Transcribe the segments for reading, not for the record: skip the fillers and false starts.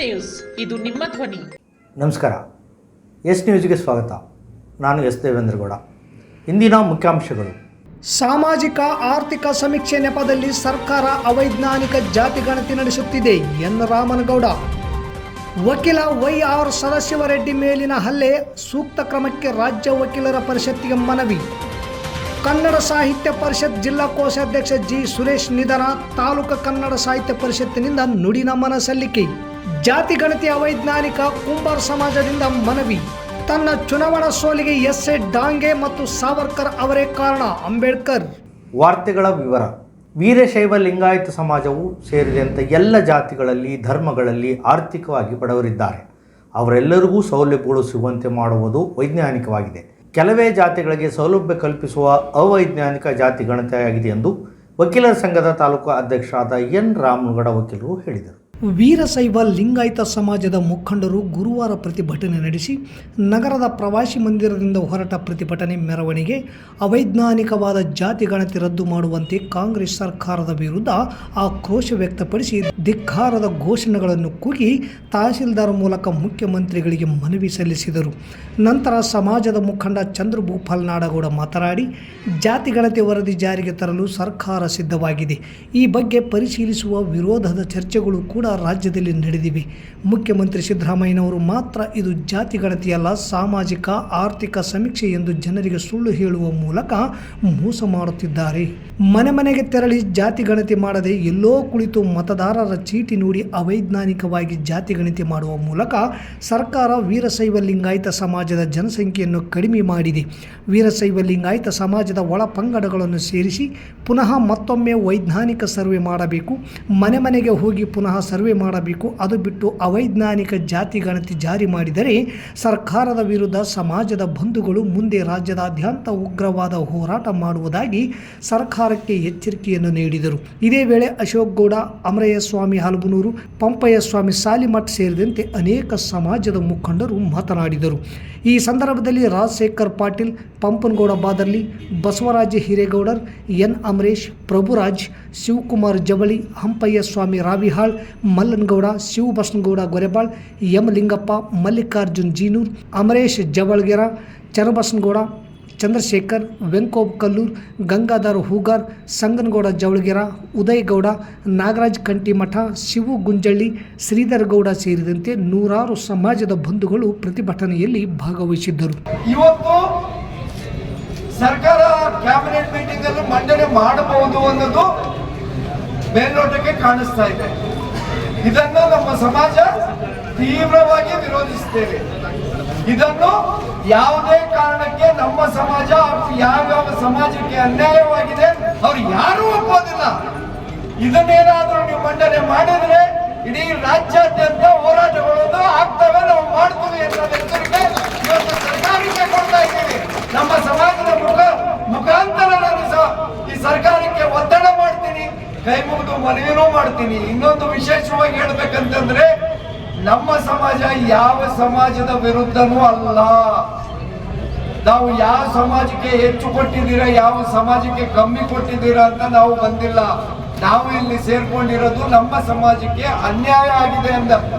News, ಇದು ನಿಮ್ಮ ಧ್ವನಿ. ನಮಸ್ಕಾರ. ಎಸ್ ನ್ಯೂಸ್ಗೆ ಸ್ವಾಗತ. ನಾನು ಎಸ್ ದೇವೇಂದ್ರಗೌಡ. ಇಂದಿನ ಮುಖ್ಯಾಂಶಗಳು. ಸಾಮಾಜಿಕ ಆರ್ಥಿಕ ಸಮೀಕ್ಷೆ ನೆಪದಲ್ಲಿ ಸರ್ಕಾರ ಅವೈಜ್ಞಾನಿಕ ಜಾತಿ ಗಣತಿ ನಡೆಸುತ್ತಿದೆ ಎನ್ ರಾಮನಗೌಡ. ವಕೀಲ ವೈ.ಆರ್. ಸದಾಶಿವರೆಡ್ಡಿ ಮೇಲಿನ ಹಲ್ಲೆ, ಸೂಕ್ತ ಕ್ರಮಕ್ಕೆ ರಾಜ್ಯ ವಕೀಲರ ಪರಿಷತ್ತಿಗೆ ಮನವಿ. ಕನ್ನಡ ಸಾಹಿತ್ಯ ಪರಿಷತ್ ಜಿಲ್ಲಾ ಕೋಶಾಧ್ಯಕ್ಷ ಜಿ. ಸುರೇಶ್ ನಿಧನ, ತಾಲೂಕು ಕನ್ನಡ ಸಾಹಿತ್ಯ ಪರಿಷತ್ತಿನಿಂದ ನುಡಿ ನಮನ ಸಲ್ಲಿಕೆ. ಜಾತಿ ಗಣತಿ ಅವೈಜ್ಞಾನಿಕ, ಕುಂಬಾರ ಸಮಾಜದಿಂದ ಮನವಿ. ತನ್ನ ಚುನಾವಣಾ ಸೋಲಿಗೆ ಎಸ್.ಎ. ಡಾಂಗೆ ಮತ್ತು ಸಾವರ್ಕರ್ ಅವರೇ ಕಾರಣ, ಅಂಬೇಡ್ಕರ್. ವಾರ್ತೆಗಳ ವಿವರ. ವೀರಶೈವ ಲಿಂಗಾಯತ ಸಮಾಜವು ಸೇರಿದಂತೆ ಎಲ್ಲ ಜಾತಿಗಳಲ್ಲಿ, ಧರ್ಮಗಳಲ್ಲಿ ಆರ್ಥಿಕವಾಗಿ ಬಡವರಿದ್ದಾರೆ. ಅವರೆಲ್ಲರಿಗೂ ಸೌಲಭ್ಯಗಳು ಸಿಗುವಂತೆ ಮಾಡುವುದು ವೈಜ್ಞಾನಿಕವಾಗಿದೆ. ಕೆಲವೇ ಜಾತಿಗಳಿಗೆ ಸೌಲಭ್ಯ ಕಲ್ಪಿಸುವ ಅವೈಜ್ಞಾನಿಕ ಜಾತಿ ಗಣತಿಯಾಗಿದೆ ಎಂದು ವಕೀಲರ ಸಂಘದ ತಾಲೂಕು ಅಧ್ಯಕ್ಷರಾದ ಎನ್ ರಾಮನಗೌಡ ವಕೀಲರು ಹೇಳಿದರು. ವೀರಶೈವ ಲಿಂಗಾಯತ ಸಮಾಜದ ಮುಖಂಡರು ಗುರುವಾರ ಪ್ರತಿಭಟನೆ ನಡೆಸಿ ನಗರದ ಪ್ರವಾಸಿ ಮಂದಿರದಿಂದ ಹೊರಟ ಪ್ರತಿಭಟನೆ ಮೆರವಣಿಗೆ ಅವೈಜ್ಞಾನಿಕವಾದ ಜಾತಿ ಗಣತಿ ರದ್ದು ಮಾಡುವಂತೆ ಕಾಂಗ್ರೆಸ್ ಸರ್ಕಾರದ ವಿರುದ್ಧ ಆಕ್ರೋಶ ವ್ಯಕ್ತಪಡಿಸಿ ಧಿಕ್ಕಾರದ ಘೋಷಣೆಗಳನ್ನು ಕೂಗಿ ತಹಸೀಲ್ದಾರ್ ಮೂಲಕ ಮುಖ್ಯಮಂತ್ರಿಗಳಿಗೆ ಮನವಿ ಸಲ್ಲಿಸಿದರು. ನಂತರ ಸಮಾಜದ ಮುಖಂಡ ಚಂದ್ರಭೂಪಾಲ್ ನಾಡಗೌಡ ಮಾತನಾಡಿ, ಜಾತಿ ಗಣತಿ ವರದಿ ಜಾರಿಗೆ ತರಲು ಸರ್ಕಾರ ಸಿದ್ಧವಾಗಿದೆ. ಈ ಬಗ್ಗೆ ಪರಿಶೀಲಿಸುವ ವಿರೋಧದ ಚರ್ಚೆಗಳು ಕೂಡ ರಾಜ್ಯದಲ್ಲಿ ನಡೆದಿವೆ. ಮುಖ್ಯಮಂತ್ರಿ ಸಿದ್ದರಾಮಯ್ಯನವರು ಮಾತ್ರ ಇದು ಜಾತಿ ಗಣತಿಯಲ್ಲ, ಸಾಮಾಜಿಕ ಆರ್ಥಿಕ ಸಮೀಕ್ಷೆ ಎಂದು ಜನರಿಗೆ ಸುಳ್ಳು ಹೇಳುವ ಮೂಲಕ ಮೋಸ ಮಾಡುತ್ತಿದ್ದಾರೆ. ಮನೆ ಮನೆಗೆ ತೆರಳಿ ಜಾತಿ ಗಣತಿ ಮಾಡದೆ ಎಲ್ಲೋ ಕುಳಿತು ಮತದಾರರ ಚೀಟಿ ನೋಡಿ ಅವೈಜ್ಞಾನಿಕವಾಗಿ ಜಾತಿ ಗಣತಿ ಮಾಡುವ ಮೂಲಕ ಸರ್ಕಾರ ವೀರಶೈವ ಲಿಂಗಾಯತ ಸಮಾಜದ ಜನಸಂಖ್ಯೆಯನ್ನು ಕಡಿಮೆ ಮಾಡಿದೆ. ವೀರಶೈವ ಲಿಂಗಾಯತ ಸಮಾಜದ ಒಳ ಪಂಗಡಗಳನ್ನು ಸೇರಿಸಿ ಪುನಃ ಮತ್ತೊಮ್ಮೆ ವೈಜ್ಞಾನಿಕ ಸರ್ವೆ ಮಾಡಬೇಕು. ಮನೆ ಮನೆಗೆ ಹೋಗಿ ಪುನಃ ಸರ್ವೆ ಮಾಡಬೇಕು. ಅದು ಬಿಟ್ಟು ಅವೈಜ್ಞಾನಿಕ ಜಾತಿ ಗಣತಿ ಜಾರಿ ಮಾಡಿದರೆ ಸರ್ಕಾರದ ವಿರುದ್ಧ ಸಮಾಜದ ಬಂಧುಗಳು ಮುಂದೆ ರಾಜ್ಯದಾದ್ಯಂತ ಉಗ್ರವಾದ ಹೋರಾಟ ಮಾಡುವುದಾಗಿ ಸರ್ಕಾರಕ್ಕೆ ಎಚ್ಚರಿಕೆಯನ್ನು ನೀಡಿದರು. ಇದೇ ವೇಳೆ ಅಶೋಕ್ ಗೌಡ, ಅಮರಯ್ಯ ಸ್ವಾಮಿ ಹಲಬನೂರು, ಪಂಪಯ್ಯ ಸ್ವಾಮಿ ಸಾಲಿಮಠ್ ಸೇರಿದಂತೆ ಅನೇಕ ಸಮಾಜದ ಮುಖಂಡರು ಮಾತನಾಡಿದರು. ಈ ಸಂದರ್ಭದಲ್ಲಿ ರಾಜಶೇಖರ್ ಪಾಟೀಲ್, ಪಂಪನಗೌಡ ಬಾದರ್ಲಿ, ಬಸವರಾಜ ಹಿರೇಗೌಡರ್, ಎನ್ ಅಮರೇಶ್, ಪ್ರಭುರಾಜ್, ಶಿವಕುಮಾರ್ ಜವಳಿ, ಹಂಪಯ್ಯ ಸ್ವಾಮಿ ರಾವಿಹಾಳ್, ಮಲ್ಲನಗೌಡ, ಶಿವಬಸನಗೌಡ ಗೊರೆಬಾಳ್, ಎಂ ಲಿಂಗಪ್ಪ, ಮಲ್ಲಿಕಾರ್ಜುನ್ ಜೀನೂರ್, ಅಮರೇಶ್ ಜವಳ್ಗೆರ, ಚನ್ನಬಸನಗೌಡ, ಚಂದ್ರಶೇಖರ್, ವೆಂಕೋಬ್ ಕಲ್ಲೂರ್, ಗಂಗಾಧರ್ ಹೂಗಾರ್, ಸಂಗನಗೌಡ ಜವಳಗೆರ, ಉದಯ್ ಗೌಡ, ನಾಗರಾಜ್ ಕಂಟಿಮಠ, ಶಿವು ಗುಂಜಳ್ಳಿ, ಶ್ರೀಧರ್ ಗೌಡ ಸೇರಿದಂತೆ ನೂರಾರು ಸಮಾಜದ ಬಂಧುಗಳು ಪ್ರತಿಭಟನೆಯಲ್ಲಿ ಭಾಗವಹಿಸಿದ್ದರು. ಇವತ್ತು ಸರ್ಕಾರ ಕ್ಯಾಬಿನೆಟ್ ಮೀಟಿಂಗ್ ಅಲ್ಲಿ ಮಂಡನೆ ಮಾಡಬಹುದು ಅನ್ನೋದು ಮೇಲ್ನೋಟಕ್ಕೆ ಕಾಣಿಸ್ತಾ ಇದೆ. ಇದನ್ನು ನಮ್ಮ ಸಮಾಜ ತೀವ್ರವಾಗಿ ವಿರೋಧಿಸುತ್ತೇವೆ. ಇದನ್ನು ಯಾವುದೇ ಕಾರಣಕ್ಕೆ ನಮ್ಮ ಸಮಾಜ ಯಾವ ಸಮಾಜಕ್ಕೆ ಅನ್ಯಾಯವಾಗಿದೆ ಅವ್ರು ಯಾರೂ ಒಪ್ಪೋದಿಲ್ಲ. ಇದನ್ನೇನಾದ್ರೂ ನೀವು ಮಂಡನೆ ಮಾಡಿದ್ರೆ ಇಡೀ ರಾಜ್ಯಾದ್ಯಂತ ಹೋರಾಟಗಳನ್ನು ಆಗ್ತವೆ, ನಾವು ಮಾಡ್ತೀವಿ ಅನ್ನೋ ಎಚ್ಚರಿಕೆ ಇವತ್ತು ಸರ್ಕಾರಕ್ಕೆ ಕೊಡ್ತಾ ಇದ್ದೀವಿ. ನಮ್ಮ ಸಮಾಜದ ಮುಖಾಂತರ ನಾನು ಈ ಸರ್ಕಾರಕ್ಕೆ ಒತ್ತಡ ಮಾಡ್ತೀನಿ, ಕೈ ಮುಗಿದು ಮನವಿನೂ ಮಾಡ್ತೀನಿ. ಇನ್ನೊಂದು ವಿಶೇಷವಾಗಿ ಹೇಳ್ಬೇಕಂತಂದ್ರೆ, ನಮ್ಮ ಸಮಾಜ ಯಾವ ಸಮಾಜದ ವಿರುದ್ಧನೂ ಅಲ್ಲ. ನಾವು ಯಾವ ಸಮಾಜಕ್ಕೆ ಹೆಚ್ಚು ಕೊಟ್ಟಿದ್ದೀರಾ, ಯಾವ ಸಮಾಜಕ್ಕೆ ಕಮ್ಮಿ ಕೊಟ್ಟಿದ್ದೀರಾ ಅಂತ ನಾವು ಬಂದಿಲ್ಲ. ನಾವು ಇಲ್ಲಿ ಸೇರ್ಕೊಂಡಿರೋದು ನಮ್ಮ ಸಮಾಜಕ್ಕೆ ಅನ್ಯಾಯ ಆಗಿದೆ ಅಂತ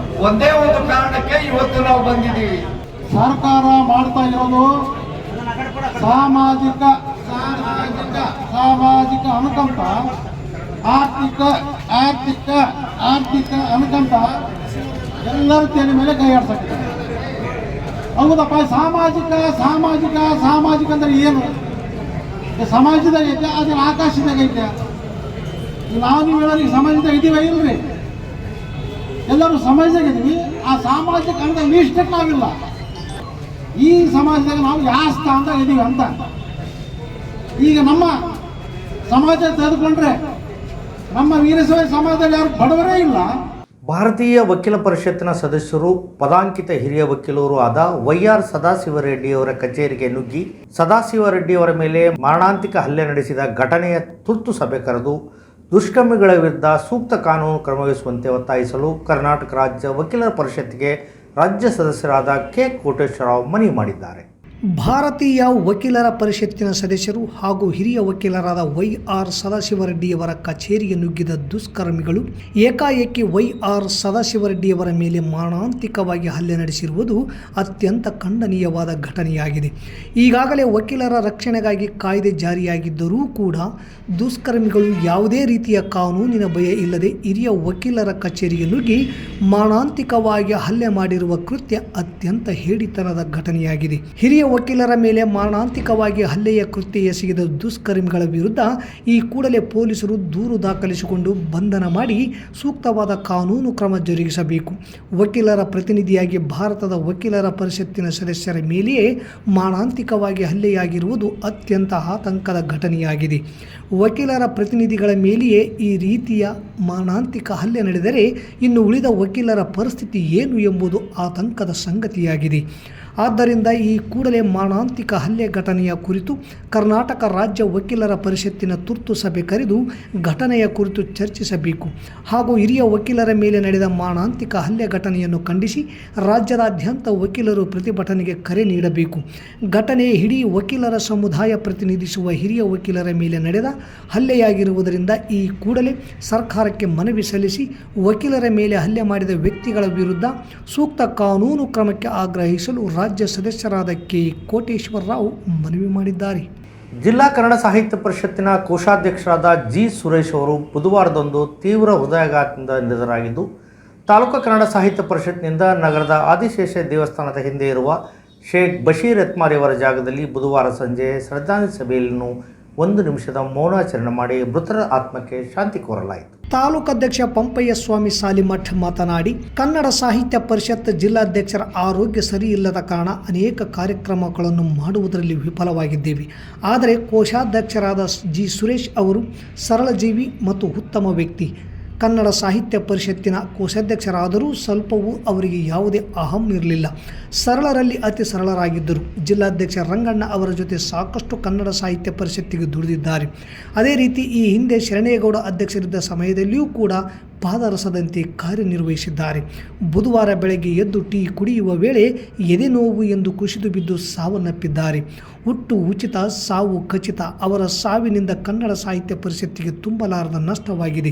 ಒಂದೇ ಒಂದು ಕಾರಣಕ್ಕೆ ಇವತ್ತು ನಾವು ಬಂದಿದ್ದೀವಿ. ಸರ್ಕಾರ ಮಾಡ್ತಾ ಇರೋದು ಸಾಮಾಜಿಕ ಅನುಕಂಪ, ಆರ್ಥಿಕ ಅನುಕಂಪ ಎಲ್ಲರ ತಲೆ ಮೇಲೆ ಕೈ ಆಡ್ಸಕ್ಕೆ. ಹೌದಪ್ಪ, ಸಾಮಾಜಿಕ ಅಂದ್ರೆ ಏನು? ಸಮಾಜದಾಗ ಐತೆ, ಅದ್ರ ಆಕಾಶದಾಗ ಐತೆ. ನಾವು ನೀವು ಹೇಳೋರಿಗೆ ಸಮಾಜದಾಗ ಇದೀವ ಇಲ್ರಿ? ಎಲ್ಲರೂ ಸಮಾಜದಾಗ ಇದೀವಿ. ಆ ಸಾಮಾಜಿಕ ಅಂದ್ರೆ ಇಷ್ಟಕ್ಕೆ ನಾವಿಲ್ಲ. ಈ ಸಮಾಜದಾಗ ನಾವು ಯಾವ ಸ್ಥಾನದಾಗ ಇದೀವಿ ಅಂತ. ಈಗ ನಮ್ಮ ಸಮಾಜ ತೆಗೆದುಕೊಂಡ್ರೆ ನಮ್ಮ ವೀರಶೈವ ಸಮಾಜದಲ್ಲಿ ಯಾರು ಬಡವರೇ ಇಲ್ಲ. ಭಾರತೀಯ ವಕೀಲ ಪರಿಷತ್ತಿನ ಸದಸ್ಯರು ಪದಾಂಕಿತ ಹಿರಿಯ ವಕೀಲರು ಆದ ವೈ.ಆರ್. ಸದಾಶಿವರೆಡ್ಡಿಯವರ ಕಚೇರಿಗೆ ನುಗ್ಗಿ ಸದಾಶಿವರೆಡ್ಡಿಯವರ ಮೇಲೆ ಮಾರಣಾಂತಿಕ ಹಲ್ಲೆ ನಡೆಸಿದ ಘಟನೆಯ ತುರ್ತು ಸಭೆ ಕರೆದು ದುಷ್ಕರ್ಮಿಗಳ ವಿರುದ್ಧ ಸೂಕ್ತ ಕಾನೂನು ಕ್ರಮವಹಿಸುವಂತೆ ಒತ್ತಾಯಿಸಲು ಕರ್ನಾಟಕ ರಾಜ್ಯ ವಕೀಲರ ಪರಿಷತ್ತಿಗೆ ರಾಜ್ಯ ಸದಸ್ಯರಾದ ಕೆ. ಕೋಟೇಶ್ವರರಾವ್ ಮನವಿ ಮಾಡಿದ್ದಾರೆ. ಭಾರತೀಯ ವಕೀಲರ ಪರಿಷತ್ತಿನ ಸದಸ್ಯರು ಹಾಗೂ ಹಿರಿಯ ವಕೀಲರಾದ ವೈ.ಆರ್. ಸದಾಶಿವರೆಡ್ಡಿಯವರ ಕಚೇರಿಗೆ ನುಗ್ಗಿದ ದುಷ್ಕರ್ಮಿಗಳು ಏಕಾಏಕಿ ವೈ.ಆರ್. ಸದಾಶಿವರೆಡ್ಡಿಯವರ ಮೇಲೆ ಮಾರಣಾಂತಿಕವಾಗಿ ಹಲ್ಲೆ ನಡೆಸಿರುವುದು ಅತ್ಯಂತ ಖಂಡನೀಯವಾದ ಘಟನೆಯಾಗಿದೆ. ಈಗಾಗಲೇ ವಕೀಲರ ರಕ್ಷಣೆಗಾಗಿ ಕಾಯ್ದೆ ಜಾರಿಯಾಗಿದ್ದರೂ ಕೂಡ ದುಷ್ಕರ್ಮಿಗಳು ಯಾವುದೇ ರೀತಿಯ ಕಾನೂನಿನ ಭಯ ಇಲ್ಲದೆ ಹಿರಿಯ ವಕೀಲರ ಕಚೇರಿಗೆ ನುಗ್ಗಿ ಮಾರಣಾಂತಿಕವಾಗಿ ಹಲ್ಲೆ ಮಾಡಿರುವ ಕೃತ್ಯ ಅತ್ಯಂತ ಹೇಡಿತನದ ಘಟನೆಯಾಗಿದೆ. ಹಿರಿಯ ವಕೀಲರ ಮೇಲೆ ಮಾರಣಾಂತಿಕವಾಗಿ ಹಲ್ಲೆಯ ಕೃತ್ಯ ಎಸಗಿದ ದುಷ್ಕರ್ಮಿಗಳ ವಿರುದ್ಧ ಈ ಕೂಡಲೇ ಪೊಲೀಸರು ದೂರು ದಾಖಲಿಸಿಕೊಂಡು ಬಂಧನ ಮಾಡಿ ಸೂಕ್ತವಾದ ಕಾನೂನು ಕ್ರಮ ಜರುಗಿಸಬೇಕು. ವಕೀಲರ ಪ್ರತಿನಿಧಿಯಾಗಿ ಭಾರತದ ವಕೀಲರ ಪರಿಷತ್ತಿನ ಸದಸ್ಯರ ಮೇಲೆಯೇ ಮಾರಣಾಂತಿಕವಾಗಿ ಹಲ್ಲೆಯಾಗಿರುವುದು ಅತ್ಯಂತ ಆತಂಕದ ಘಟನೆಯಾಗಿದೆ. ವಕೀಲರ ಪ್ರತಿನಿಧಿಗಳ ಮೇಲೆಯೇ ಈ ರೀತಿಯ ಮಾರಣಾಂತಿಕ ಹಲ್ಲೆ ನಡೆದರೆ ಇನ್ನು ಉಳಿದ ವಕೀಲರ ಪರಿಸ್ಥಿತಿ ಏನು ಎಂಬುದು ಆತಂಕದ ಸಂಗತಿಯಾಗಿದೆ. ಆದ್ದರಿಂದ ಈ ಕೂಡಲೇ ಮಾರಣಾಂತಿಕ ಹಲ್ಲೆ ಘಟನೆಯ ಕುರಿತು ಕರ್ನಾಟಕ ರಾಜ್ಯ ವಕೀಲರ ಪರಿಷತ್ತಿನ ತುರ್ತು ಸಭೆ ಕರೆದು ಘಟನೆಯ ಕುರಿತು ಚರ್ಚಿಸಬೇಕು ಹಾಗೂ ಹಿರಿಯ ವಕೀಲರ ಮೇಲೆ ನಡೆದ ಮಾರಣಾಂತಿಕ ಹಲ್ಲೆ ಘಟನೆಯನ್ನು ಖಂಡಿಸಿ ರಾಜ್ಯದಾದ್ಯಂತ ವಕೀಲರು ಪ್ರತಿಭಟನೆಗೆ ಕರೆ ನೀಡಬೇಕು. ಘಟನೆ ಇಡೀ ವಕೀಲರ ಸಮುದಾಯ ಪ್ರತಿನಿಧಿಸುವ ಹಿರಿಯ ವಕೀಲರ ಮೇಲೆ ನಡೆದ ಹಲ್ಲೆಯಾಗಿರುವುದರಿಂದ ಈ ಕೂಡಲೇ ಸರ್ಕಾರಕ್ಕೆ ಮನವಿ ಸಲ್ಲಿಸಿ ವಕೀಲರ ಮೇಲೆ ಹಲ್ಲೆ ಮಾಡಿದ ವ್ಯಕ್ತಿಗಳ ವಿರುದ್ಧ ಸೂಕ್ತ ಕಾನೂನು ಕ್ರಮಕ್ಕೆ ಆಗ್ರಹಿಸಲು ರಾಜ್ಯ ಸದಸ್ಯರಾದ ಕೆ. ಕೋಟೇಶ್ವರ ರಾವ್ ಮನವಿ ಮಾಡಿದ್ದಾರೆ. ಜಿಲ್ಲಾ ಕನ್ನಡ ಸಾಹಿತ್ಯ ಪರಿಷತ್ತಿನ ಕೋಶಾಧ್ಯಕ್ಷರಾದ ಜಿ. ಸುರೇಶ್ ಅವರು ಬುಧವಾರದಂದು ತೀವ್ರ ಹೃದಯಾಘಾತದಿಂದ ನಿಧನರಾಗಿದ್ದು, ತಾಲೂಕು ಕನ್ನಡ ಸಾಹಿತ್ಯ ಪರಿಷತ್ನಿಂದ ನಗರದ ಆದಿಶೇಷ ದೇವಸ್ಥಾನದ ಹಿಂದೆ ಇರುವ ಶೇಖ್ ಬಶೀರ್ ಎತ್ಮಾರಿಯವರ ಜಾಗದಲ್ಲಿ ಬುಧವಾರ ಸಂಜೆ ಶ್ರದ್ಧಾಂಜಲಿ ಸಭೆಯನ್ನು 1 ನಿಮಿಷದ ಮೌನಾಚರಣೆ ಮಾಡಿ ಮೃತರ ಆತ್ಮಕ್ಕೆ ಶಾಂತಿ ಕೋರಲಾಯಿತು. ತಾಲೂಕಾಧ್ಯಕ್ಷ ಪಂಪಯ್ಯ ಸ್ವಾಮಿ ಸಾಲಿಮಠ್ ಮಾತನಾಡಿ, ಕನ್ನಡ ಸಾಹಿತ್ಯ ಪರಿಷತ್ ಜಿಲ್ಲಾಧ್ಯಕ್ಷರ ಆರೋಗ್ಯ ಸರಿಯಿಲ್ಲದ ಕಾರಣ ಅನೇಕ ಕಾರ್ಯಕ್ರಮಗಳನ್ನು ಮಾಡುವುದರಲ್ಲಿ ವಿಫಲವಾಗಿದ್ದೇವೆ. ಆದರೆ ಕೋಶಾಧ್ಯಕ್ಷರಾದ ಜಿ. ಸುರೇಶ್ ಅವರು ಸರಳ ಜೀವಿ ಮತ್ತು ಉತ್ತಮ ವ್ಯಕ್ತಿ. ಕನ್ನಡ ಸಾಹಿತ್ಯ ಪರಿಷತ್ತಿನ ಕೋಶಾಧ್ಯಕ್ಷರಾದರೂ ಸ್ವಲ್ಪವೂ ಅವರಿಗೆ ಯಾವುದೇ ಅಹಂ ಇರಲಿಲ್ಲ. ಸರಳರಲ್ಲಿ ಅತಿ ಸರಳರಾಗಿದ್ದರು. ಜಿಲ್ಲಾಧ್ಯಕ್ಷ ರಂಗಣ್ಣ ಅವರ ಜೊತೆ ಸಾಕಷ್ಟು ಕನ್ನಡ ಸಾಹಿತ್ಯ ಪರಿಷತ್ತಿಗೆ ದುಡಿದಿದ್ದಾರೆ. ಅದೇ ರೀತಿ ಈ ಹಿಂದೆ ಶರಣೇಗೌಡ ಅಧ್ಯಕ್ಷರಿದ್ದ ಸಮಯದಲ್ಲಿಯೂ ಕೂಡ ಪಾದರಸದಂತೆ ಕಾರ್ಯನಿರ್ವಹಿಸಿದ್ದಾರೆ. ಬುಧವಾರ ಬೆಳಗ್ಗೆ ಎದ್ದು ಟೀ ಕುಡಿಯುವ ವೇಳೆ ಎದೆ ನೋವು ಎಂದು ಕುಸಿದು ಬಿದ್ದು ಸಾವನ್ನಪ್ಪಿದ್ದಾರೆ. ಹುಟ್ಟು ಉಚಿತ, ಸಾವು ಖಚಿತ. ಅವರ ಸಾವಿನಿಂದ ಕನ್ನಡ ಸಾಹಿತ್ಯ ಪರಿಷತ್ತಿಗೆ ತುಂಬಲಾರದ ನಷ್ಟವಾಗಿದೆ.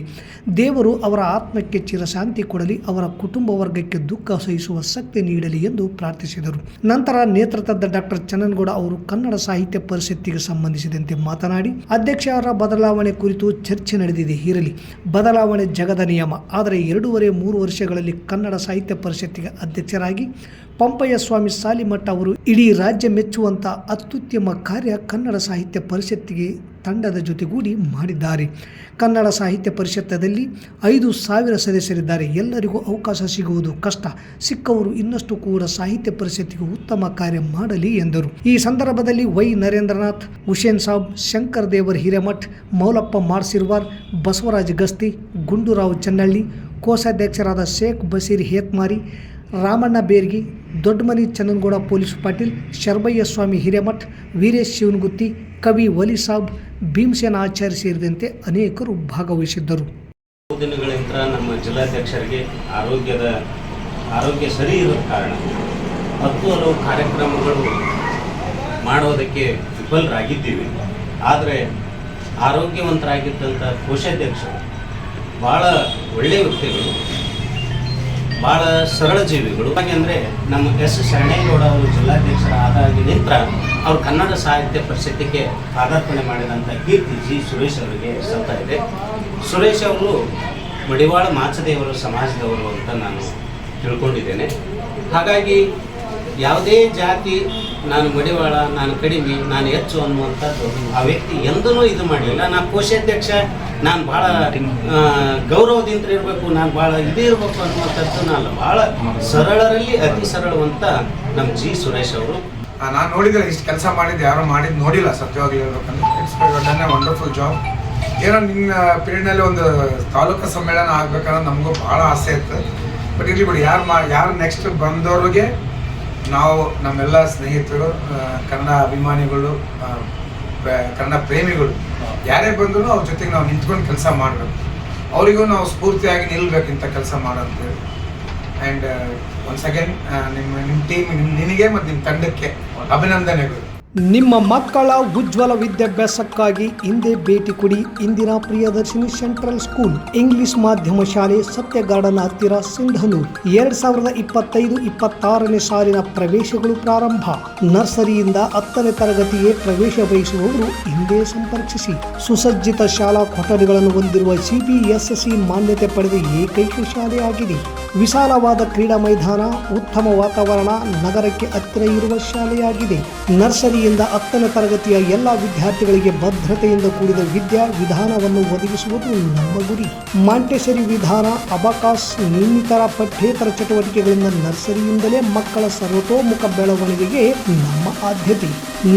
ದೇವರು ಅವರ ಆತ್ಮಕ್ಕೆ ಚಿರಶಾಂತಿ ಕೊಡಲಿ, ಅವರ ಕುಟುಂಬ ವರ್ಗಕ್ಕೆ ದುಃಖ ಸಹಿಸುವ ಶಕ್ತಿ ನೀಡಲಿ ಎಂದು ಪ್ರಾರ್ಥಿಸಿದರು. ನಂತರ ನೇತೃತ್ವದ ಡಾಕ್ಟರ್ ಚನ್ನನಗೌಡ ಅವರು ಕನ್ನಡ ಸಾಹಿತ್ಯ ಪರಿಷತ್ತಿಗೆ ಸಂಬಂಧಿಸಿದಂತೆ ಮಾತನಾಡಿ, ಅಧ್ಯಕ್ಷರ ಬದಲಾವಣೆ ಕುರಿತು ಚರ್ಚೆ ನಡೆದಿದೆ. ಇರಲಿ, ಬದಲಾವಣೆ ಜಗದ ನಿಯಮ. ಆದರೆ 2.5-3 ವರ್ಷಗಳಲ್ಲಿ ಕನ್ನಡ ಸಾಹಿತ್ಯ ಪರಿಷತ್ತಿಗೆ ಅಧ್ಯಕ್ಷರಾಗಿ ಪಂಪಯ್ಯ ಸ್ವಾಮಿ ಸಾಲಿಮಠ್ ಅವರು ಇಡೀ ರಾಜ್ಯ ಮೆಚ್ಚುವಂಥ ಅತ್ಯುತ್ತಮ ಕಾರ್ಯ ಕನ್ನಡ ಸಾಹಿತ್ಯ ಪರಿಷತ್ತಿಗೆ ತಂಡದ ಜೊತೆಗೂಡಿ ಮಾಡಿದ್ದಾರೆ. ಕನ್ನಡ ಸಾಹಿತ್ಯ ಪರಿಷತ್ತದಲ್ಲಿ 5,000 ಸದಸ್ಯರಿದ್ದಾರೆ. ಎಲ್ಲರಿಗೂ ಅವಕಾಶ ಸಿಗುವುದು ಕಷ್ಟ. ಸಿಕ್ಕವರು ಇನ್ನಷ್ಟು ಕೂಡ ಸಾಹಿತ್ಯ ಪರಿಷತ್ತಿಗೆ ಉತ್ತಮ ಕಾರ್ಯ ಮಾಡಲಿ ಎಂದರು. ಈ ಸಂದರ್ಭದಲ್ಲಿ ವೈ. ನರೇಂದ್ರನಾಥ್, ಹುಸೇನ್ ಸಾಬ್, ಶಂಕರ್ ದೇವರ್ ಹಿರೇಮಠ್, ಮೌಲಪ್ಪ ಮಾಡ್ಸಿರ್ವಾರ್, ಬಸವರಾಜ್ ಗಸ್ತಿ, ಗುಂಡೂರಾವ್ ಚನ್ನಳ್ಳಿ, ಕೋಶಾಧ್ಯಕ್ಷರಾದ ಶೇಖ್ ಬಶೀರ್ ಹೇತ್ಮಾರಿ, ರಾಮಣ್ಣ ಬೇರ್ಗಿ, ದೊಡ್ಡಮನಿ ಚನ್ನನಗೌಡ ಪೊಲೀಸ್ ಪಾಟೀಲ್, ಶರ್ಬಯ್ಯ ಸ್ವಾಮಿ ಹಿರೇಮಠ್, ವೀರೇಶ್ ಶಿವನಗುತ್ತಿ, ಕವಿ ವಲಿ ಸಾಬ್, ಭೀಮಸೇನ ಆಚಾರ್ಯ ಸೇರಿದಂತೆ ಅನೇಕರು ಭಾಗವಹಿಸಿದ್ದರು. ದಿನಗಳಿಂದ ನಮ್ಮ ಜಿಲ್ಲಾಧ್ಯಕ್ಷರಿಗೆ ಆರೋಗ್ಯ ಸರಿ ಇರೋ ಕಾರಣ ಹಲವು ಕಾರ್ಯಕ್ರಮಗಳು ಮಾಡೋದಕ್ಕೆ ವಿಫಲರಾಗಿದ್ದೀವಿ. ಆದರೆ ಆರೋಗ್ಯವಂತರಾಗಿದ್ದಂಥ ಕೋಶಾಧ್ಯಕ್ಷರು ಭಾಳ ಒಳ್ಳೆಯ ವ್ಯಕ್ತಿಗಳು, ಭಾಳ ಸರಳ ಜೀವಿಗಳು. ಹಾಗೆಂದರೆ ನಮ್ಮ ಎಸ್. ಶರಣೇಗೌಡ ಅವರು ಜಿಲ್ಲಾಧ್ಯಕ್ಷರ ಆದಾಗಿನಿಂದ ಅವರು ಕನ್ನಡ ಸಾಹಿತ್ಯ ಪರಿಷತ್ತಿಗೆ ಪಾದಾರ್ಪಣೆ ಮಾಡಿದಂಥ ಕೀರ್ತಿ ಜಿ. ಸುರೇಶ್ ಅವರಿಗೆ ಸಲ್ತಾ ಇದೆ. ಸುರೇಶ್ ಅವರು ಮಡಿವಾಳ ಮಾಚದೇವರು ಸಮಾಜದವರು ಅಂತ ನಾನು ತಿಳ್ಕೊಂಡಿದ್ದೇನೆ. ಹಾಗಾಗಿ ಯಾವುದೇ ಜಾತಿ ನಾನು ಮಡಿವಾಳ, ನಾನು ಕಡಿಮೆ, ನಾನು ಹೆಚ್ಚು ಅನ್ನುವಂಥದ್ದು ಆ ವ್ಯಕ್ತಿ ಎಂದೂ ಇದು ಮಾಡಲಿಲ್ಲ. ನಾನು ಕೋಶಾಧ್ಯಕ್ಷ, ನಾನು ಭಾಳ ಗೌರವದಿಂದ ಇರಬೇಕು, ನಾನು ಭಾಳ ಇದೇ ಇರಬೇಕು ಅನ್ನುವಂಥದ್ದು ನಾನು ಭಾಳ ಸರಳರಲ್ಲಿ ಅತಿ ಸರಳವಂತ ನಮ್ಮ ಜಿ. ಸುರೇಶ್ ಅವರು. ನಾನು ನೋಡಿದ್ರೆ ಇಷ್ಟು ಕೆಲಸ ಮಾಡಿದ್ದು ಯಾರು ಮಾಡಿದ್ದು ನೋಡಿಲ್ಲ, ಸತ್ಯವಾಗಿ ಹೇಳ್ಬೇಕಂದ್ರೆ. It's wonderful job. ಏನೋ ನಿನ್ನ ಪೀರಿಯಡ್ನಲ್ಲಿ ಒಂದು ತಾಲೂಕು ಸಮ್ಮೇಳನ ಆಗ್ಬೇಕನ್ನೋದು ನಮಗೂ ಭಾಳ ಆಸೆ ಇತ್ತು. ಬಟ್ ಇಲ್ಲಿ ಬಿಡಿ, ಯಾರು ನೆಕ್ಸ್ಟ್ ಬಂದವ್ರಿಗೆ ನಾವು, ನಮ್ಮೆಲ್ಲ ಸ್ನೇಹಿತರು, ಕನ್ನಡ ಅಭಿಮಾನಿಗಳು, ಕನ್ನಡ ಪ್ರೇಮಿಗಳು ಯಾರೇ ಬಂದರೂ ಅವ್ರ ಜೊತೆಗೆ ನಾವು ನಿಂತ್ಕೊಂಡು ಕೆಲಸ ಮಾಡಬೇಕು. ಅವರಿಗೂ ನಾವು ಸ್ಫೂರ್ತಿಯಾಗಿ ನಿಲ್ಲಬೇಕಿಂತ ಕೆಲಸ ಮಾಡೋಂಥೇಳಿ. ಆ್ಯಂಡ್ ಒನ್ಸ್ ಅಗೇನ್ ನಿಮ್ಮ ಟೀಮ್ ನಿನಗೆ ಮತ್ತು ನಿಮ್ಮ ತಂಡಕ್ಕೆ ಅಭಿನಂದನೆಗಳು. ನಿಮ್ಮ ಮಕ್ಕಳ ಉಜ್ವಲ ವಿದ್ಯಾಭ್ಯಾಸಕ್ಕಾಗಿ ಹಿಂದೆ ಭೇಟಿ ಕೊಡಿ ಇಂದಿನ ಪ್ರಿಯದರ್ಶಿನಿ ಸೆಂಟ್ರಲ್ ಸ್ಕೂಲ್ ಇಂಗ್ಲಿಷ್ ಮಾಧ್ಯಮ ಶಾಲೆ, ಸತ್ಯ ಗಾರ್ಡನ್ ಹತ್ತಿರ, ಸಿಂಧನೂರು. 2025-26ನೇ ಸಾಲಿನ ಪ್ರವೇಶಗಳು ಪ್ರಾರಂಭ. ನರ್ಸರಿಯಿಂದ 10ನೇ ತರಗತಿಗೆ ಪ್ರವೇಶ ಬಯಸುವವರು ಹಿಂದೆ ಸಂಪರ್ಕಿಸಿ. ಸುಸಜ್ಜಿತ ಶಾಲಾ ಕೊಠಡಿಗಳನ್ನು ಹೊಂದಿರುವ CBSE ಮಾನ್ಯತೆ ಪಡೆದ ಏಕೈಕ ಶಾಲೆಯಾಗಿದೆ. ವಿಶಾಲವಾದ ಕ್ರೀಡಾ ಮೈದಾನ, ಉತ್ತಮ ವಾತಾವರಣ, ನಗರಕ್ಕೆ ಹತ್ತಿರ ಇರುವ ಶಾಲೆಯಾಗಿದೆ. ನರ್ಸರಿಯಿಂದ 10ನೇ ತರಗತಿಯ ಎಲ್ಲ ವಿದ್ಯಾರ್ಥಿಗಳಿಗೆ ಭದ್ರತೆಯಿಂದ ಕೂಡಿದ ವಿದ್ಯಾ ವಿಧಾನವನ್ನು ಒದಗಿಸುವುದು ನಮ್ಮ ಗುರಿ. ಮಾಂಟೆಸರಿ ವಿಧಾನ, ಅಬಕಾಸ್, ಇನ್ನಿತರ ಪಠ್ಯೇತರ ಚಟುವಟಿಕೆಗಳಿಂದ ನರ್ಸರಿಯಿಂದಲೇ ಮಕ್ಕಳ ಸರ್ವತೋಮುಖ ಬೆಳವಣಿಗೆಗೆ ನಮ್ಮ ಆದ್ಯತೆ.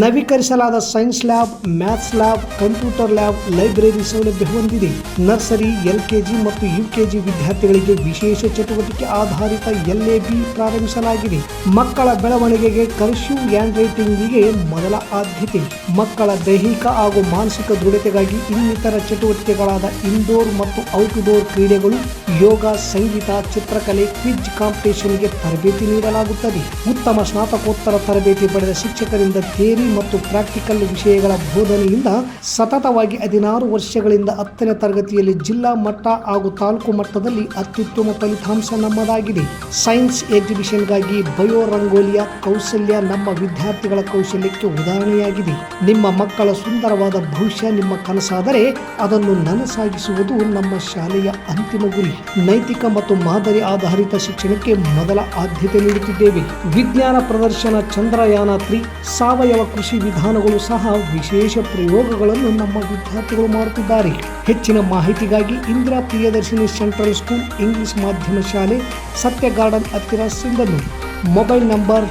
ನವೀಕರಿಸಲಾದ science lab, maths lab, computer lab, library ಸೌಲಭ್ಯ ಹೊಂದಿದೆ. ನರ್ಸರಿ, LKG ಮತ್ತು UKG ವಿದ್ಯಾರ್ಥಿಗಳಿಗೆ ವಿಶೇಷ ಚಟುವಟಿಕೆ ಆಧಾರಿತ LAB ಪ್ರಾರಂಭಿಸಲಾಗಿದೆ. ಮಕ್ಕಳ ಬೆಳವಣಿಗೆಗೆ ಕರ್ಸಿವ್ ಹ್ಯಾಂಡ್ ರೈಟಿಂಗಿಗೆ ಮೊದಲ ಆದ್ಯತೆ. ಮಕ್ಕಳ ದೈಹಿಕ ಹಾಗೂ ಮಾನಸಿಕ ದೃಢತೆಗಾಗಿ ಇನ್ನಿತರ ಚಟುವಟಿಕೆಗಳಾದ ಇಂಡೋರ್ ಮತ್ತು ಔಟ್ಡೋರ್ ಕ್ರೀಡೆಗಳು, ಯೋಗ, ಸಂಗೀತ, ಚಿತ್ರಕಲೆ, ಕ್ವಿಜ್ ಕಾಂಪಿಟೇಷನ್ಗೆ ತರಬೇತಿ ನೀಡಲಾಗುತ್ತದೆ. ಉತ್ತಮ ಸ್ನಾತಕೋತ್ತರ ತರಬೇತಿ ಪಡೆದ ಶಿಕ್ಷಕರಿಂದ ಥಿಯರಿ ಮತ್ತು ಪ್ರಾಕ್ಟಿಕಲ್ ವಿಷಯಗಳ ಬೋಧನೆಯಿಂದ ಸತತವಾಗಿ 16 ವರ್ಷಗಳಿಂದ 10ನೇ ತರಗತಿಯಲ್ಲಿ ಜಿಲ್ಲಾ ಮಟ್ಟ ಹಾಗೂ ತಾಲೂಕು ಮಟ್ಟದಲ್ಲಿ ಅತ್ಯುತ್ತಮ ಫಲಿತಾಂಶ ನಮ್ಮದಾಗಿದೆ. ಸೈನ್ಸ್ ಎಕ್ಸಿಬಿಷನ್ಗಾಗಿ ಬಯೋ ರಂಗೋಲಿಯ ಕೌಶಲ್ಯ ನಮ್ಮ ವಿದ್ಯಾರ್ಥಿಗಳ ಕೌಶಲ್ಯಕ್ಕೆ ಉದಾಹರಣೆಯಾಗಿದೆ. ನಿಮ್ಮ ಮಕ್ಕಳ ಸುಂದರವಾದ ಭವಿಷ್ಯ ನಿಮ್ಮ ಕನಸಾದರೆ ಅದನ್ನು ನನಸಾಗಿಸುವುದು ನಮ್ಮ ಶಾಲೆಯ ಅಂತಿಮ ಗುರಿ. ನೈತಿಕ ಮತ್ತು ಮಾದರಿ ಆಧಾರಿತ ಶಿಕ್ಷಣಕ್ಕೆ ಮೊದಲ ಆದ್ಯತೆ ನೀಡುತ್ತಿದ್ದೇವೆ. ವಿಜ್ಞಾನ ಪ್ರದರ್ಶನ, ಚಂದ್ರಯಾನ 3, ಸಾವಯವ ಕೃಷಿ ವಿಧಾನಗಳು ಸಹ ವಿಶೇಷ ಪ್ರಯೋಗಗಳನ್ನು ನಮ್ಮ ವಿದ್ಯಾರ್ಥಿಗಳು ಮಾಡುತ್ತಿದ್ದಾರೆ. ಹೆಚ್ಚಿನ ಮಾಹಿತಿಗಾಗಿ Indira Priyadarshini central school English ಮಾಧ್ಯಮ ಶಾಲೆ, ಸತ್ಯ ಗಾರ್ಡನ್ ಹತ್ತಿರ, ಸಿಂಧನೂರು. ಮೊಬೈಲ್ ನಂಬರ್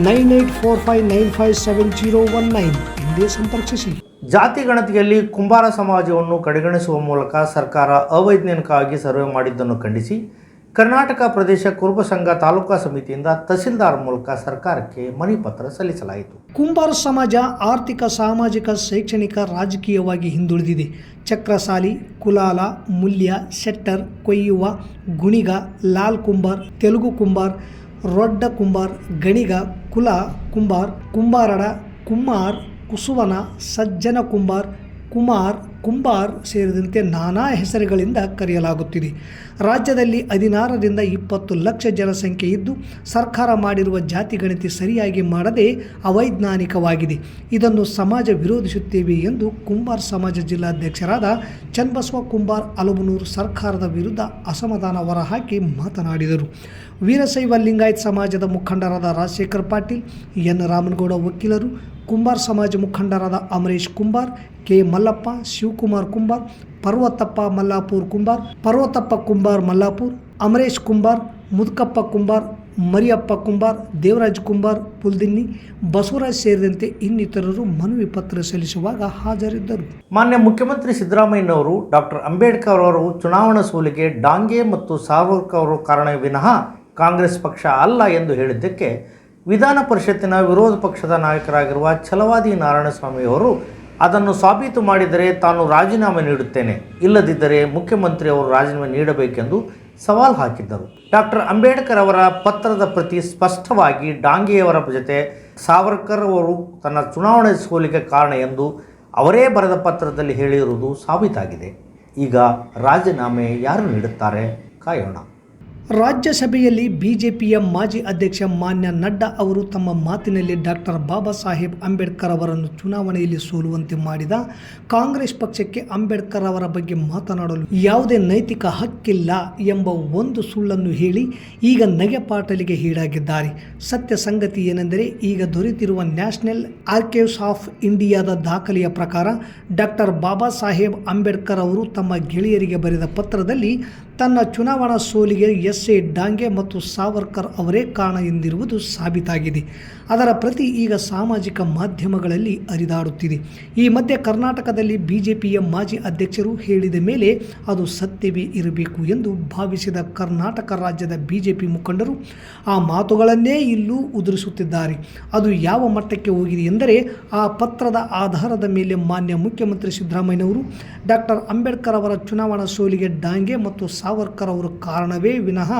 9845957019 ಹಿಂದೆ ಸಂಪರ್ಕಿಸಿ. ಜಾತಿ ಗಣತಿಯಲ್ಲಿ ಕುಂಬಾರ ಸಮಾಜವನ್ನು ಕಡೆಗಣಿಸುವ ಮೂಲಕ ಸರ್ಕಾರ ಅವೈಜ್ಞಾನಿಕವಾಗಿ ಸರ್ವೆ ಮಾಡಿದ್ದನ್ನು ಖಂಡಿಸಿ ಕರ್ನಾಟಕ ಪ್ರದೇಶ ಕುರುಬ ಸಂಘ ತಾಲೂಕಾ ಸಮಿತಿಯಿಂದ ತಹಸೀಲ್ದಾರ್ ಮೂಲಕ ಸರ್ಕಾರಕ್ಕೆ ಮನವಿ ಪತ್ರ ಸಲ್ಲಿಸಲಾಯಿತು. ಕುಂಬಾರ ಸಮಾಜ ಆರ್ಥಿಕ, ಸಾಮಾಜಿಕ, ಶೈಕ್ಷಣಿಕ, ರಾಜಕೀಯವಾಗಿ ಹಿಂದುಳಿದಿದೆ. ಚಕ್ರಸಾಲಿ, ಕುಲಾಲ, ಮುಲ್ಯ, ಶೆಟ್ಟರ್, ಕೊಯ್ಯುವ, ಗುಣಿಗ, ಲಾಲ್ ಕುಂಬಾರ್, ತೆಲುಗು ಕುಂಬಾರ್, ರೊಡ್ಡ ಕುಂಬಾರ್, ಗಣಿಗ, ಕುಲ ಕುಂಬಾರ್, ಕುಂಬಾರಡ, ಕುಮಾರ್, ಕುಸುವನ, ಸಜ್ಜನ ಕುಂಬಾರ್, ಕುಮಾರ್, ಕುಂಬಾರ್ ಸೇರಿದಂತೆ ನಾನಾ ಹೆಸರುಗಳಿಂದ ಕರೆಯಲಾಗುತ್ತಿದೆ. ರಾಜ್ಯದಲ್ಲಿ 16ರಿಂದ 20 ಲಕ್ಷ ಜನಸಂಖ್ಯೆ ಇದ್ದು ಸರ್ಕಾರ ಮಾಡಿರುವ ಜಾತಿ ಗಣತಿ ಸರಿಯಾಗಿ ಮಾಡದೆ ಅವೈಜ್ಞಾನಿಕವಾಗಿದೆ. ಇದನ್ನು ಸಮಾಜ ವಿರೋಧಿಸುತ್ತೇವೆ ಎಂದು ಕುಂಬಾರ್ ಸಮಾಜ ಜಿಲ್ಲಾಧ್ಯಕ್ಷರಾದ ಚನ್ನಬಸವ ಕುಂಬಾರ್ ಅಲಬನೂರು ಸರ್ಕಾರದ ವಿರುದ್ಧ ಅಸಮಾಧಾನ ಹೊರಹಾಕಿ ಮಾತನಾಡಿದರು. ವೀರಶೈವ ಲಿಂಗಾಯತ್ ಸಮಾಜದ ಮುಖಂಡರಾದ ರಾಜಶೇಖರ್ ಪಾಟೀಲ್, ಎನ್ ರಾಮನಗೌಡ ವಕೀಲರು, ಕುಂಬಾರ್ ಸಮಾಜ ಮುಖಂಡರಾದ ಅಮರೇಶ್ ಕುಂಬಾರ್, ಕೆ ಮಲ್ಲಪ್ಪ, ಶಿವಕುಮಾರ್ ಕುಂಬಾರ್, ಪರ್ವತಪ್ಪ ಮಲ್ಲಾಪುರ್ ಕುಂಬಾರ್, ಪರ್ವತಪ್ಪ ಕುಂಬಾರ್ ಮಲ್ಲಾಪುರ್, ಅಮರೇಶ್ ಕುಂಬಾರ್, ಮುದುಕಪ್ಪ ಕುಂಬಾರ್, ಮರಿಯಪ್ಪ ಕುಂಬಾರ್, ದೇವರಾಜ್ ಕುಂಬಾರ್, ಪುಲ್ದಿನ್ನಿ, ಬಸವರಾಜ್ ಸೇರಿದಂತೆ ಇನ್ನಿತರರು ಮನವಿ ಪತ್ರ ಸಲ್ಲಿಸುವಾಗ ಹಾಜರಿದ್ದರು. ಮಾನ್ಯ ಮುಖ್ಯಮಂತ್ರಿ ಸಿದ್ದರಾಮಯ್ಯನವರು ಡಾಕ್ಟರ್ ಅಂಬೇಡ್ಕರ್ ಅವರು ಚುನಾವಣಾ ಸೋಲಿಗೆ ಡಾಂಗೆ ಮತ್ತು ಸಾವರ್ಕರ್ ಅವರು ಕಾರಣ ವಿನಃ ಕಾಂಗ್ರೆಸ್ ಪಕ್ಷ ಅಲ್ಲ ಎಂದು ಹೇಳಿದ್ದಕ್ಕೆ ವಿಧಾನ ಪರಿಷತ್ತಿನ ವಿರೋಧ ಪಕ್ಷದ ನಾಯಕರಾಗಿರುವ ಛಲವಾದಿ ನಾರಾಯಣಸ್ವಾಮಿಯವರು ಅದನ್ನು ಸಾಬೀತು ಮಾಡಿದರೆ ತಾನು ರಾಜೀನಾಮೆ ನೀಡುತ್ತೇನೆ, ಇಲ್ಲದಿದ್ದರೆ ಮುಖ್ಯಮಂತ್ರಿ ಅವರು ರಾಜೀನಾಮೆ ನೀಡಬೇಕೆಂದು ಸವಾಲು ಹಾಕಿದ್ದರು. ಡಾಕ್ಟರ್ ಅಂಬೇಡ್ಕರ್ ಅವರ ಪತ್ರದ ಪ್ರತಿ ಸ್ಪಷ್ಟವಾಗಿ ಡಾಂಗೆಯವರ ಜೊತೆ ಸಾವರ್ಕರ್ ಅವರು ತನ್ನ ಚುನಾವಣೆ ಸೋಲಿಗೆ ಕಾರಣ ಎಂದು ಅವರೇ ಬರೆದ ಪತ್ರದಲ್ಲಿ ಹೇಳಿರುವುದು ಸಾಬೀತಾಗಿದೆ. ಈಗ ರಾಜೀನಾಮೆ ಯಾರು ನೀಡುತ್ತಾರೆ ಕಾಯೋಣ. ರಾಜ್ಯಸಭೆಯಲ್ಲಿ ಬಿಜೆಪಿಯ ಮಾಜಿ ಅಧ್ಯಕ್ಷ ಮಾನ್ಯ ನಡ್ಡಾ ಅವರು ತಮ್ಮ ಮಾತಿನಲ್ಲಿ ಡಾಕ್ಟರ್ ಬಾಬಾ ಸಾಹೇಬ್ ಅಂಬೇಡ್ಕರ್ ಅವರನ್ನು ಚುನಾವಣೆಯಲ್ಲಿ ಸೋಲುವಂತೆ ಮಾಡಿದ ಕಾಂಗ್ರೆಸ್ ಪಕ್ಷಕ್ಕೆ ಅಂಬೇಡ್ಕರ್ ಅವರ ಬಗ್ಗೆ ಮಾತನಾಡಲು ಯಾವುದೇ ನೈತಿಕ ಹಕ್ಕಿಲ್ಲ ಎಂಬ ಒಂದು ಸುಳ್ಳನ್ನು ಹೇಳಿ ಈಗ ನಗೆಪಾಟಲಿಗೆ ಈಡಾಗಿದ್ದಾರೆ. ಸತ್ಯ ಸಂಗತಿ ಏನೆಂದರೆ, ಈಗ ದೊರೆತಿರುವ ನ್ಯಾಷನಲ್ ಆರ್ಕೈವ್ಸ್ ಆಫ್ ಇಂಡಿಯಾದ ದಾಖಲೆಯ ಪ್ರಕಾರ ಡಾಕ್ಟರ್ ಬಾಬಾ ಸಾಹೇಬ್ ಅಂಬೇಡ್ಕರ್ ಅವರು ತಮ್ಮ ಗೆಳೆಯರಿಗೆ ಬರೆದ ಪತ್ರದಲ್ಲಿ ತನ್ನ ಚುನಾವಣಾ ಸೋಲಿಗೆ ಎಸ್.ಎ. ಡಾಂಗೆ ಮತ್ತು ಸಾವರ್ಕರ್ ಅವರೇ ಕಾರಣ ಎಂದಿರುವುದು ಸಾಬೀತಾಗಿದೆ. ಅದರ ಪ್ರತಿ ಈಗ ಸಾಮಾಜಿಕ ಮಾಧ್ಯಮಗಳಲ್ಲಿ ಹರಿದಾಡುತ್ತಿದೆ. ಈ ಮಧ್ಯೆ ಕರ್ನಾಟಕದಲ್ಲಿ ಬಿಜೆಪಿಯ ಮಾಜಿ ಅಧ್ಯಕ್ಷರು ಹೇಳಿದ ಮೇಲೆ ಅದು ಸತ್ಯವೇ ಇರಬೇಕು ಎಂದು ಭಾವಿಸಿದ ಕರ್ನಾಟಕ ರಾಜ್ಯದ ಬಿಜೆಪಿ ಮುಖಂಡರು ಆ ಮಾತುಗಳನ್ನೇ ಇಲ್ಲೂ ಉದುರಿಸುತ್ತಿದ್ದಾರೆ. ಅದು ಯಾವ ಮಟ್ಟಕ್ಕೆ ಹೋಗಿದೆ ಎಂದರೆ, ಆ ಪತ್ರದ ಆಧಾರದ ಮೇಲೆ ಮಾನ್ಯ ಮುಖ್ಯಮಂತ್ರಿ ಸಿದ್ದರಾಮಯ್ಯನವರು ಡಾಕ್ಟರ್ ಅಂಬೇಡ್ಕರ್ ಅವರ ಚುನಾವಣಾ ಸೋಲಿಗೆ ಡಾಂಗೆ ಮತ್ತು ಸಾವರ್ಕರ್ ಅವರು ಕಾರಣವೇ ವಿನಃ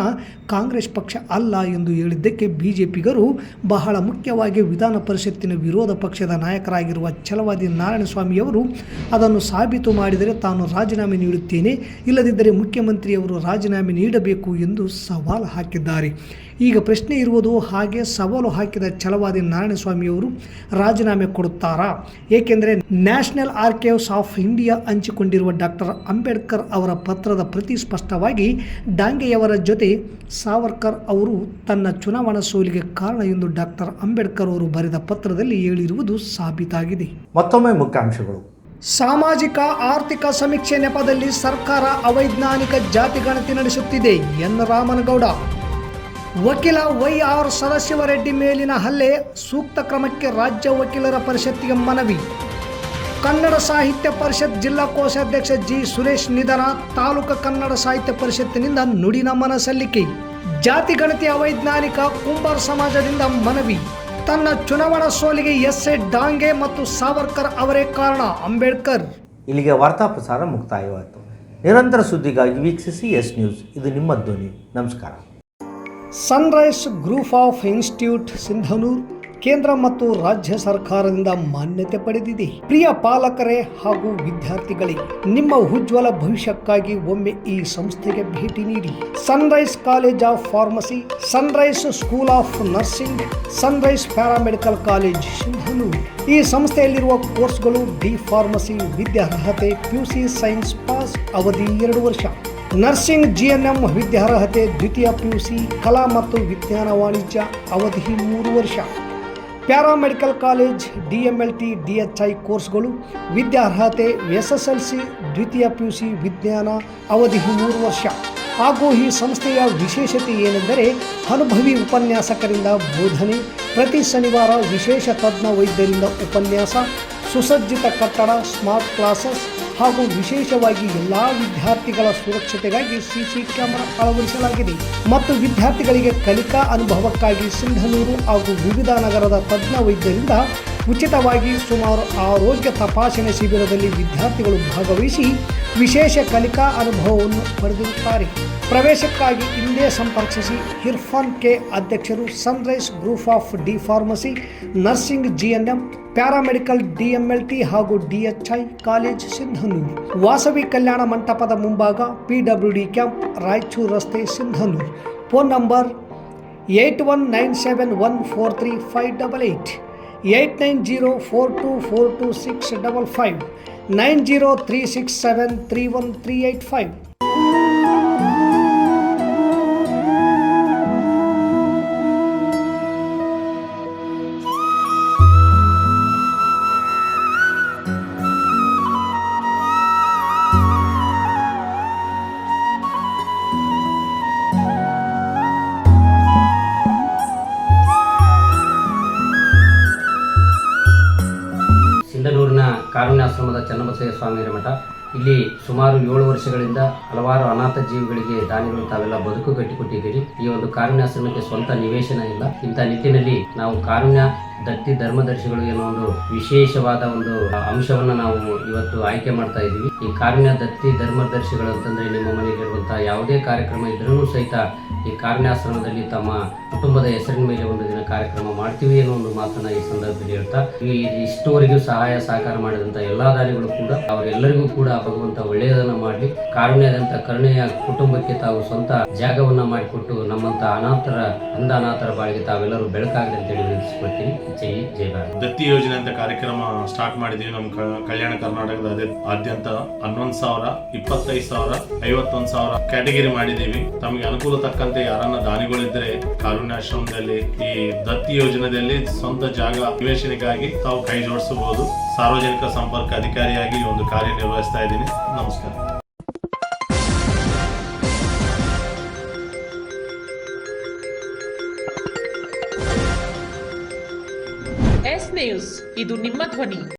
ಕಾಂಗ್ರೆಸ್ ಪಕ್ಷ ಅಲ್ಲ ಎಂದು ಹೇಳಿದ್ದಕ್ಕೆ ಬಿಜೆಪಿಗರು ಬಹಳ ಮುಖ್ಯವಾಗಿ ವಿಧಾನ ಪರಿಷತ್ತಿನ ವಿರೋಧ ಪಕ್ಷದ ನಾಯಕರಾಗಿರುವ ಛಲವಾದಿ ನಾರಾಯಣಸ್ವಾಮಿಯವರು ಅದನ್ನು ಸಾಬೀತು ಮಾಡಿದರೆ ತಾನು ರಾಜೀನಾಮೆ ನೀಡುತ್ತೇನೆ, ಇಲ್ಲದಿದ್ದರೆ ಮುಖ್ಯಮಂತ್ರಿಯವರು ರಾಜೀನಾಮೆ ನೀಡಬೇಕು ಎಂದು ಸವಾಲು ಹಾಕಿದ್ದಾರೆ. ಈಗ ಪ್ರಶ್ನೆ ಇರುವುದು, ಹಾಗೆ ಸವಾಲು ಹಾಕಿದ ಛಲವಾದಿ ನಾರಾಯಣಸ್ವಾಮಿಯವರು ರಾಜೀನಾಮೆ ಕೊಡುತ್ತಾರಾ? ಏಕೆಂದರೆ ನ್ಯಾಷನಲ್ ಆರ್ಕೈವ್ಸ್ ಆಫ್ ಇಂಡಿಯಾ ಹಂಚಿಕೊಂಡಿರುವ ಡಾಕ್ಟರ್ ಅಂಬೇಡ್ಕರ್ ಅವರ ಪತ್ರದ ಪ್ರತಿ ಸ್ಪಷ್ಟವಾಗಿ ಡಾಂಗೆಯವರ ಜೊತೆ ಸಾವರ್ಕರ್ ಅವರು ತನ್ನ ಚುನಾವಣಾ ಸೋಲಿಗೆ ಕಾರಣ ಎಂದು ಡಾಕ್ಟರ್ ಅಂಬೇಡ್ಕರ್ ಅವರು ಬರೆದ ಪತ್ರದಲ್ಲಿ ಹೇಳಿರುವುದು ಸಾಬೀತಾಗಿದೆ. ಮತ್ತೊಮ್ಮೆ ಮುಖ್ಯಾಂಶಗಳು. ಸಾಮಾಜಿಕ ಆರ್ಥಿಕ ಸಮೀಕ್ಷೆ ನೆಪದಲ್ಲಿ ಸರ್ಕಾರ ಅವೈಜ್ಞಾನಿಕ ಜಾತಿ ಗಣತಿ ನಡೆಸುತ್ತಿದೆ ಎನ್ ರಾಮನಗೌಡ. ವಕೀಲ ವೈ.ಆರ್. ಸದಾಶಿವರೆಡ್ಡಿ ಮೇಲಿನ ಹಲ್ಲೆ, ಸೂಕ್ತ ಕ್ರಮಕ್ಕೆ ರಾಜ್ಯ ವಕೀಲರ ಪರಿಷತ್ತಿಗೆ ಮನವಿ. ಕನ್ನಡ ಸಾಹಿತ್ಯ ಪರಿಷತ್ ಜಿಲ್ಲಾ ಕೋಶಾಧ್ಯಕ್ಷ ಜಿ. ಸುರೇಶ್ ನಿಧನ, ತಾಲೂಕು ಕನ್ನಡ ಸಾಹಿತ್ಯ ಪರಿಷತ್ತಿನಿಂದ ನುಡಿ ನಮನ ಸಲ್ಲಿಕೆ. ಜಾತಿ ಗಣತಿ ಅವೈಜ್ಞಾನಿಕ, ಕುಂಬಾರ್ ಸಮಾಜದಿಂದ ಮನವಿ. ತನ್ನ ಚುನಾವಣಾ ಸೋಲಿಗೆ ಎಸ್.ಎ. ಡಾಂಗೆ ಮತ್ತು ಸಾವರ್ಕರ್ ಅವರೇ ಕಾರಣ, ಅಂಬೇಡ್ಕರ್. ಇಲ್ಲಿಗೆ ವಾರ್ತಾ ಪ್ರಸಾರ ಮುಕ್ತಾಯವಾಯಿತು. ನಿರಂತರ ಸುದ್ದಿಗಾಗಿ ವೀಕ್ಷಿಸಿ ಎಸ್ ನ್ಯೂಸ್. ಇದು ನಿಮ್ಮ ಧ್ವನಿ. ನಮಸ್ಕಾರ. Sunrise group of institute Sindhanur ಕೇಂದ್ರ ಮತ್ತು ರಾಜ್ಯ ಸರ್ಕಾರದಿಂದ ಮಾನ್ಯತೆ ಪಡೆದಿದೆ. ಪ್ರಿಯ ಪಾಲಕರೇ ಹಾಗೂ ವಿದ್ಯಾರ್ಥಿಗಳೇ, ನಿಮ್ಮ ಉಜ್ವಲ ಭವಿಷ್ಯಕ್ಕಾಗಿ ಒಮ್ಮೆ ಈ ಸಂಸ್ಥೆಗೆ ಭೇಟಿ ನೀಡಿ. Sunrise college of pharmacy, Sunrise school of nursing, Sunrise paramedical college Sindhanur. ಈ ಸಂಸ್ಥೆಯಲ್ಲಿರುವ ಕೋರ್ಸ್ಗಳು: ಡಿ ಫಾರ್ಮಸಿ ವಿದ್ಯಾರ್ಹತೆ ಪಿಯುಸಿ ಸೈನ್ಸ್ ಪಾಸ್, ಅವಧಿ 2 ವರ್ಷ. ನರ್ಸಿಂಗ್ ಜಿಎನ್ಎಂ ವಿದ್ಯಾರ್ಹತೆ ದ್ವಿತೀಯ ಪಿಯುಸಿ, ಕಲಾ ಮತ್ತು ವಿಜ್ಞಾನ ವಾಣಿಜ್ಯ, ಅವಧಿ 3 ವರ್ಷ. ಪ್ಯಾರಾಮೆಡಿಕಲ್ ಕಾಲೇಜ್ ಡಿಎಂಎಲ್ಟಿ ಡಿಎಚ್ಐ ಕೋರ್ಸ್ಗಳು ವಿದ್ಯಾರ್ಹತೆ ಎಸ್ಎಸ್ಎಲ್ಸಿ ದ್ವಿತೀಯ ಪಿಯುಸಿ ವಿಜ್ಞಾನ, ಅವಧಿ 3 ವರ್ಷ. ಹಾಗೂ ಈ ಸಂಸ್ಥೆಯ ವಿಶೇಷತೆ ಏನೆಂದರೆ ಅನುಭವಿ ಉಪನ್ಯಾಸಕರಿಂದ ಬೋಧನೆ, ಪ್ರತಿ ಶನಿವಾರ ವಿಶೇಷ ತಜ್ಞ ವೈದ್ಯರಿಂದ ಉಪನ್ಯಾಸ, ಸುಸಜ್ಜಿತ ಕಟ್ಟಡ, ಸ್ಮಾರ್ಟ್ ಕ್ಲಾಸಸ್ ಹಾಗೂ ವಿಶೇಷವಾಗಿ ಎಲ್ಲ ವಿದ್ಯಾರ್ಥಿಗಳ ಸುರಕ್ಷತೆಗಾಗಿ ಸಿಸಿ ಕ್ಯಾಮೆರಾ ಅಳವಡಿಸಲಾಗಿದೆ. ಮತ್ತು ವಿದ್ಯಾರ್ಥಿಗಳಿಗೆ ಕಲಿಕಾ ಅನುಭವಕ್ಕಾಗಿ ಸಿಂಧನೂರು ಹಾಗೂ ವಿವಿಧ ನಗರದ ತಜ್ಞ ವೈದ್ಯರಿಂದ ಉಚಿತವಾಗಿ ಸುಮಾರು ಆರೋಗ್ಯ ತಪಾಸಣೆ ಶಿಬಿರದಲ್ಲಿ ವಿದ್ಯಾರ್ಥಿಗಳು ಭಾಗವಹಿಸಿ ವಿಶೇಷ ಕಲಿಕಾ ಅನುಭವವನ್ನು ಪಡೆದಿರುತ್ತಾರೆ. ಪ್ರವೇಶಕ್ಕಾಗಿ ಹಿಂದೆ ಸಂಪರ್ಕಿಸಿ. ಇರ್ಫಾನ್ ಕೆ, ಅಧ್ಯಕ್ಷರು, Sunrise group of D pharmacy, nursing GNM, paramedical DMLT ಹಾಗೂ ಡಿಎಚ್ಐ ಕಾಲೇಜ್ ಸಿಂಧನೂರು. ವಾಸವಿ ಕಲ್ಯಾಣ ಮಂಟಪದ ಮುಂಭಾಗ, PWD ಕ್ಯಾಂಪ್, ರಾಯಚೂರು ರಸ್ತೆ, ಸಿಂಧನೂರು. Phone number 8197143588, 8904242655, 9036731385. ಸಿಂಧನೂರಿನ ಕಾರುಣ್ಯಾಶ್ರಮದ ಚನ್ನಬಸಯ್ಯ ಸ್ವಾಮಿಯರ ಮಠ. ಇಲ್ಲಿ ಸುಮಾರು 7 ವರ್ಷಗಳಿಂದ ಹಲವಾರು ಅನಾಥ ಜೀವಿಗಳಿಗೆ ದಾನಿಗಳು ತಾವೆಲ್ಲ ಬದುಕು ಕಟ್ಟಿಕೊಟ್ಟಿದ್ದೀರಿ. ಈ ಒಂದು ಕಾರುಣ್ಯಾಶ್ರಮಕ್ಕೆ ಸ್ವಂತ ನಿವೇಶನ ಇಲ್ಲ. ಇಂಥ ನಿಟ್ಟಿನಲ್ಲಿ ನಾವು ಕಾರುಣ್ಯ ದತ್ತಿ ಧರ್ಮದರ್ಶಿಗಳು ಏನೋ ಒಂದು ವಿಶೇಷವಾದ ಒಂದು ಅಂಶವನ್ನ ನಾವು ಇವತ್ತು ಆಯ್ಕೆ ಮಾಡ್ತಾ ಇದ್ದೀವಿ. ಈ ಕಾರುಣ್ಯ ದತ್ತಿ ಧರ್ಮದರ್ಶಿಗಳು ಅಂತಂದ್ರೆ ನಿಮ್ಮ ಮನೆಯಲ್ಲಿರುವಂತಹ ಯಾವುದೇ ಕಾರ್ಯಕ್ರಮ ಇದ್ರೂ ಸಹಿತ ಈ ಕಾರುಣ್ಯಾಶ್ರಮದಲ್ಲಿ ತಮ್ಮ ಕುಟುಂಬದ ಹೆಸರಿನ ಮೇಲೆ ಒಂದು ದಿನ ಕಾರ್ಯಕ್ರಮ ಮಾಡ್ತೀವಿ ಅನ್ನೋ ಒಂದು ಮಾತನ್ನ ಈ ಸಂದರ್ಭದಲ್ಲಿ ಹೇಳ್ತಾ, ಇಷ್ಟುವರೆಗೂ ಸಹಾಯ ಸಹಕಾರ ಮಾಡಿದಂತ ಎಲ್ಲಾ ದಾನಿಗಳು ಕೂಡ ಅವರೆಲ್ಲರಿಗೂ ಕೂಡ ಭಗವಂತ ಒಳ್ಳೆಯದನ್ನ ಮಾಡಲಿ. ಕಾರುಣ್ಯದಂತ ಕರುಣೆಯ ಕುಟುಂಬಕ್ಕೆ ತಾವು ಸ್ವಂತ ಜಾಗವನ್ನ ಮಾಡಿಕೊಟ್ಟು ನಮ್ಮಂತ ಅನಾಥರ ಬಾಳಿಗೆ ತಾವೆಲ್ಲರೂ ಬೆಳಕಾಗಲಿ ಅಂತೇಳಿ ವಿನಂತಿಸಿಕೊಳ್ತೀನಿ. ಜೈ ಜೈ ಭಾರತ್. ದತ್ತಿ ಯೋಜನೆ ಅಂತ ಕಾರ್ಯಕ್ರಮ ಸ್ಟಾರ್ಟ್ ಮಾಡಿದೀವಿ. ನಮ್ಮ ಕಲ್ಯಾಣ ಕರ್ನಾಟಕದ ಆದ್ಯಂತ 11,000, 25,000, 51,000 ಕ್ಯಾಟಗರಿ ಮಾಡಿದೀವಿ. ತಮಗೆ ಅನುಕೂಲ ತಕ್ಕಂತೆ ಯಾರನ್ನ ದಾನಿಗಳಿದ್ರೆ ಕಾರುಣ್ಯಾಶ್ರಮದಲ್ಲಿ ಈ ದತ್ತಿ ಯೋಜನೆಯಲ್ಲಿ ಸ್ವಂತ ಜಾಗ ನಿವೇಶನಕ್ಕಾಗಿ ತಾವು ಕೈ ಜೋಡಿಸಬಹುದು. ಸಾರ್ವಜನಿಕ ಸಂಪರ್ಕ ಅಧಿಕಾರಿಯಾಗಿ ಒಂದು ಕಾರ್ಯನಿರ್ವಹಿಸ್ತಾ ಇದ್ದೀನಿ. ನಮಸ್ಕಾರ. ಎಸ್ ನ್ಯೂಸ್, ಇದು ನಿಮ್ಮ ಧ್ವನಿ.